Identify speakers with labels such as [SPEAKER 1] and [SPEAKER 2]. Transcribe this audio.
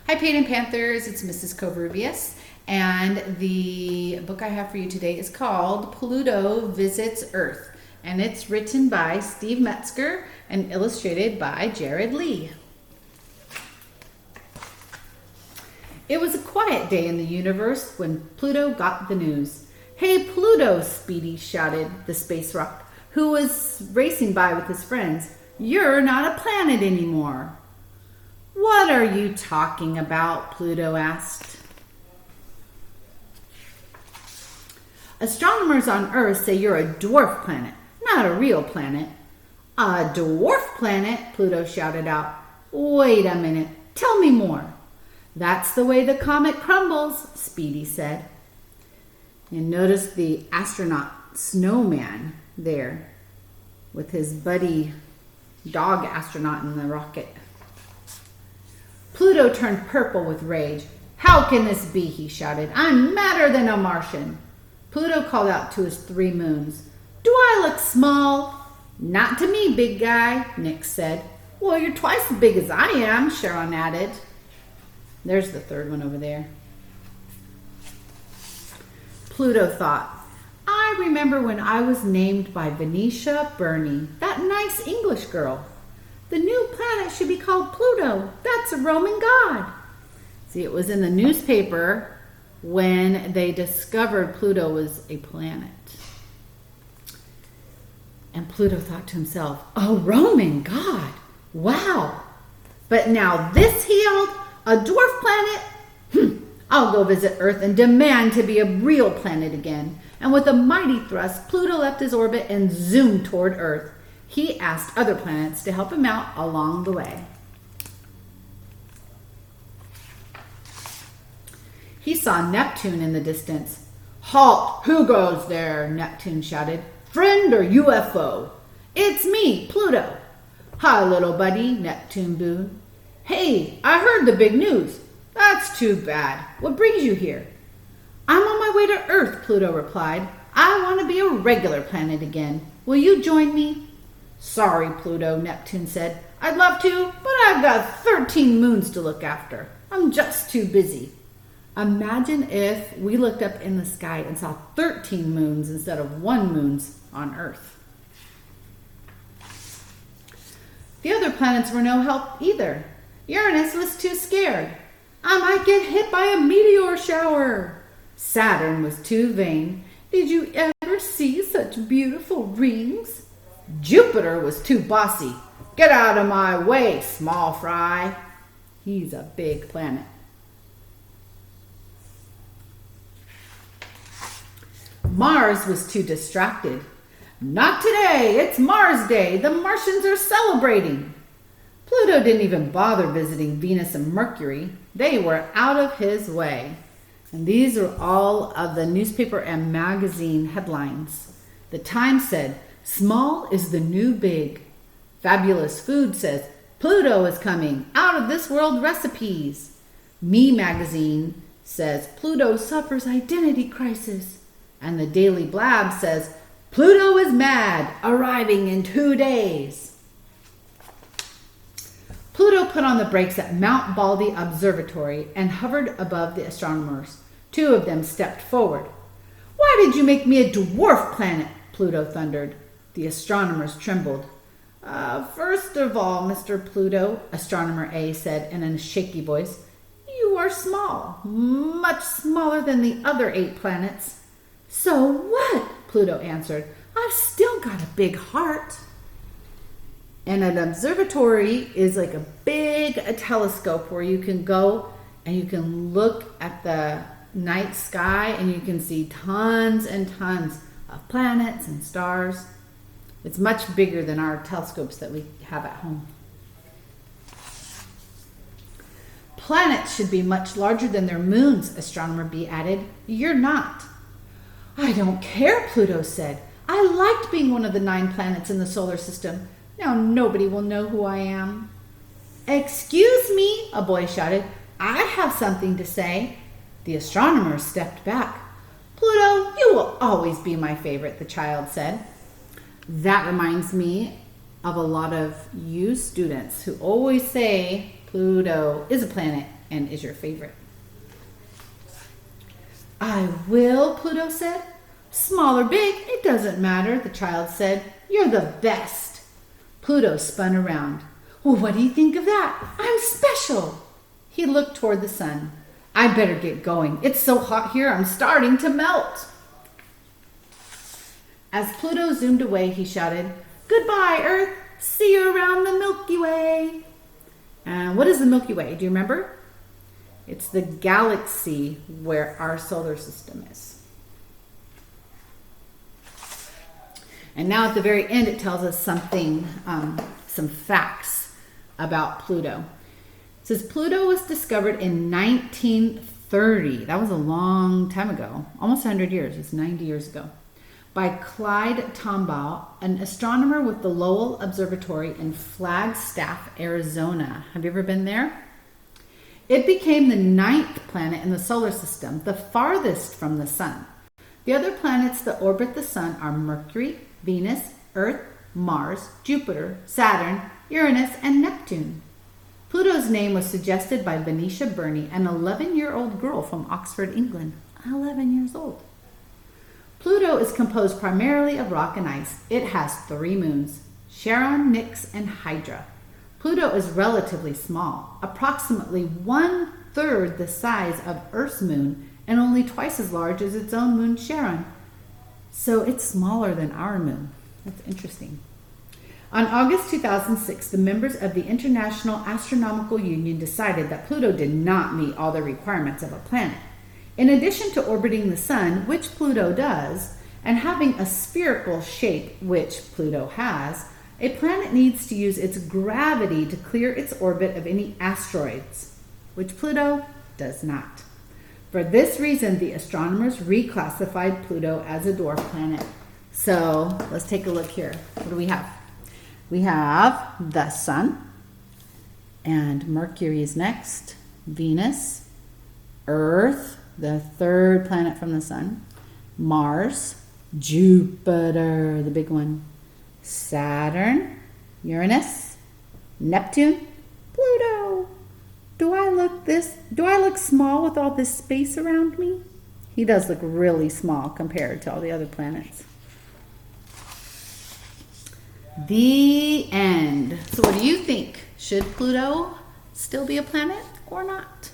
[SPEAKER 1] Hi, Paint Panthers. It's Mrs. Covarrubias, and the book I have for you today is called Pluto Visits Earth, and it's written by Steven Metzger and illustrated by Jared Lee. It was a quiet day in the universe when Pluto got the news. "Hey, Pluto," Speedy shouted, the space rock, who was racing by with his friends. "You're not a planet anymore." "What are you talking about?" Pluto asked. "Astronomers on Earth say you're a dwarf planet, not a real planet." "A dwarf planet?" Pluto shouted out. "Wait a minute, tell me more." "That's the way the comet crumbles," Speedy said. And notice the astronaut Snowman there with his buddy dog astronaut in the rocket. Pluto turned purple with rage. "How can this be?" he shouted. "I'm madder than a Martian." Pluto called out to his 3 moons. "Do I look small?" "Not to me, big guy," Nick said. "Well, you're twice as big as I am," Sharon added. There's the 3rd one over there. Pluto thought, "I remember when I was named by Venetia Burney, that nice English girl. The new planet should be called Pluto. That's a Roman god." See, it was in the newspaper when they discovered Pluto was a planet. And Pluto thought to himself, "A Roman god? Wow. But now this," he yelled, "a dwarf planet? I'll go visit Earth and demand to be a real planet again." And with a mighty thrust, Pluto left his orbit and zoomed toward Earth. He asked other planets to help him out along the way. He saw Neptune in the distance. "Halt! Who goes there?" Neptune shouted. "Friend or UFO?" "It's me, Pluto." "Hi, little buddy," Neptune booed. "Hey, I heard the big news." "That's too bad. What brings you here?" "I'm on my way to Earth," Pluto replied. "I want to be a regular planet again. Will you join me?" "Sorry, Pluto," Neptune said. "I'd love to, but I've got 13 moons to look after. I'm just too busy." Imagine if we looked up in the sky and saw 13 moons instead of 1 moon on Earth. The other planets were no help either. Uranus was too scared. "I might get hit by a meteor shower." Saturn was too vain. "Did you ever see such beautiful rings?" Jupiter was too bossy. "Get out of my way, small fry." He's a big planet. Mars was too distracted. "Not today, it's Mars Day. The Martians are celebrating." Pluto didn't even bother visiting Venus and Mercury. They were out of his way. And these are all of the newspaper and magazine headlines. The Times said, "Small is the new big." Fabulous Food says, "Pluto is coming, out of this world recipes." Me magazine says, "Pluto suffers identity crisis." And the Daily Blab says, "Pluto is mad, arriving in 2 days." Pluto put on the brakes at Mount Baldy Observatory and hovered above the astronomers. 2 of them stepped forward. "Why did you make me a dwarf planet?" Pluto thundered. The astronomers trembled. First of all, Mr. Pluto," Astronomer A said in a shaky voice, "you are small, much smaller than the other 8 planets." "So what?" Pluto answered. "I've still got a big heart." And an observatory is like a telescope where you can go and you can look at the night sky and you can see tons and tons of planets and stars. It's much bigger than our telescopes that we have at home. "Planets should be much larger than their moons," Astronomer B added. "You're not." "I don't care," Pluto said. "I liked being one of the 9 planets in the solar system. Now nobody will know who I am." "Excuse me," a boy shouted. "I have something to say." The astronomers stepped back. "Pluto, you will always be my favorite," the child said. That reminds me of a lot of you students who always say Pluto is a planet and is your favorite? I will, Pluto said. Small or big, it doesn't matter, the child said. You're the best. Pluto spun around. Well, what do you think of that? I'm special. He looked toward the sun. I better get going. It's so hot here, I'm starting to melt. As Pluto zoomed away, he shouted, Goodbye, Earth. See you around the Milky Way. And what is the Milky Way? Do you remember? It's the galaxy where our solar system is. And now at the very end, it tells us something, some facts about Pluto. It says Pluto was discovered in 1930. That was a long time ago, almost 100 years. It's 90 years ago. By Clyde Tombaugh, an astronomer with the Lowell Observatory in Flagstaff, Arizona. Have you ever been there? It became the 9th planet in the solar system, the farthest from the sun. The other planets that orbit the sun are Mercury, Venus, Earth, Mars, Jupiter, Saturn, Uranus, and Neptune. Pluto's name was suggested by Venetia Burney, an 11-year-old girl from Oxford, England. 11 years old. Pluto is composed primarily of rock and ice. It has 3 moons, Charon, Nix, and Hydra. Pluto is relatively small, approximately 1/3 the size of Earth's moon and only twice as large as its own moon, Charon. So it's smaller than our moon. That's interesting. On August 2006, the members of the International Astronomical Union decided that Pluto did not meet all the requirements of a planet. In addition to orbiting the sun, which Pluto does, and having a spherical shape, which Pluto has, a planet needs to use its gravity to clear its orbit of any asteroids, which Pluto does not. For this reason, the astronomers reclassified Pluto as a dwarf planet. So let's take a look here. What do we have? We have the sun, and Mercury is next, Venus, Earth, the 3rd planet from the sun, Mars, Jupiter, the big one, Saturn, Uranus, Neptune, Pluto. Do I look small with all this space around me? He does look really small compared to all the other planets. The end. So what do you think? Should Pluto still be a planet or not?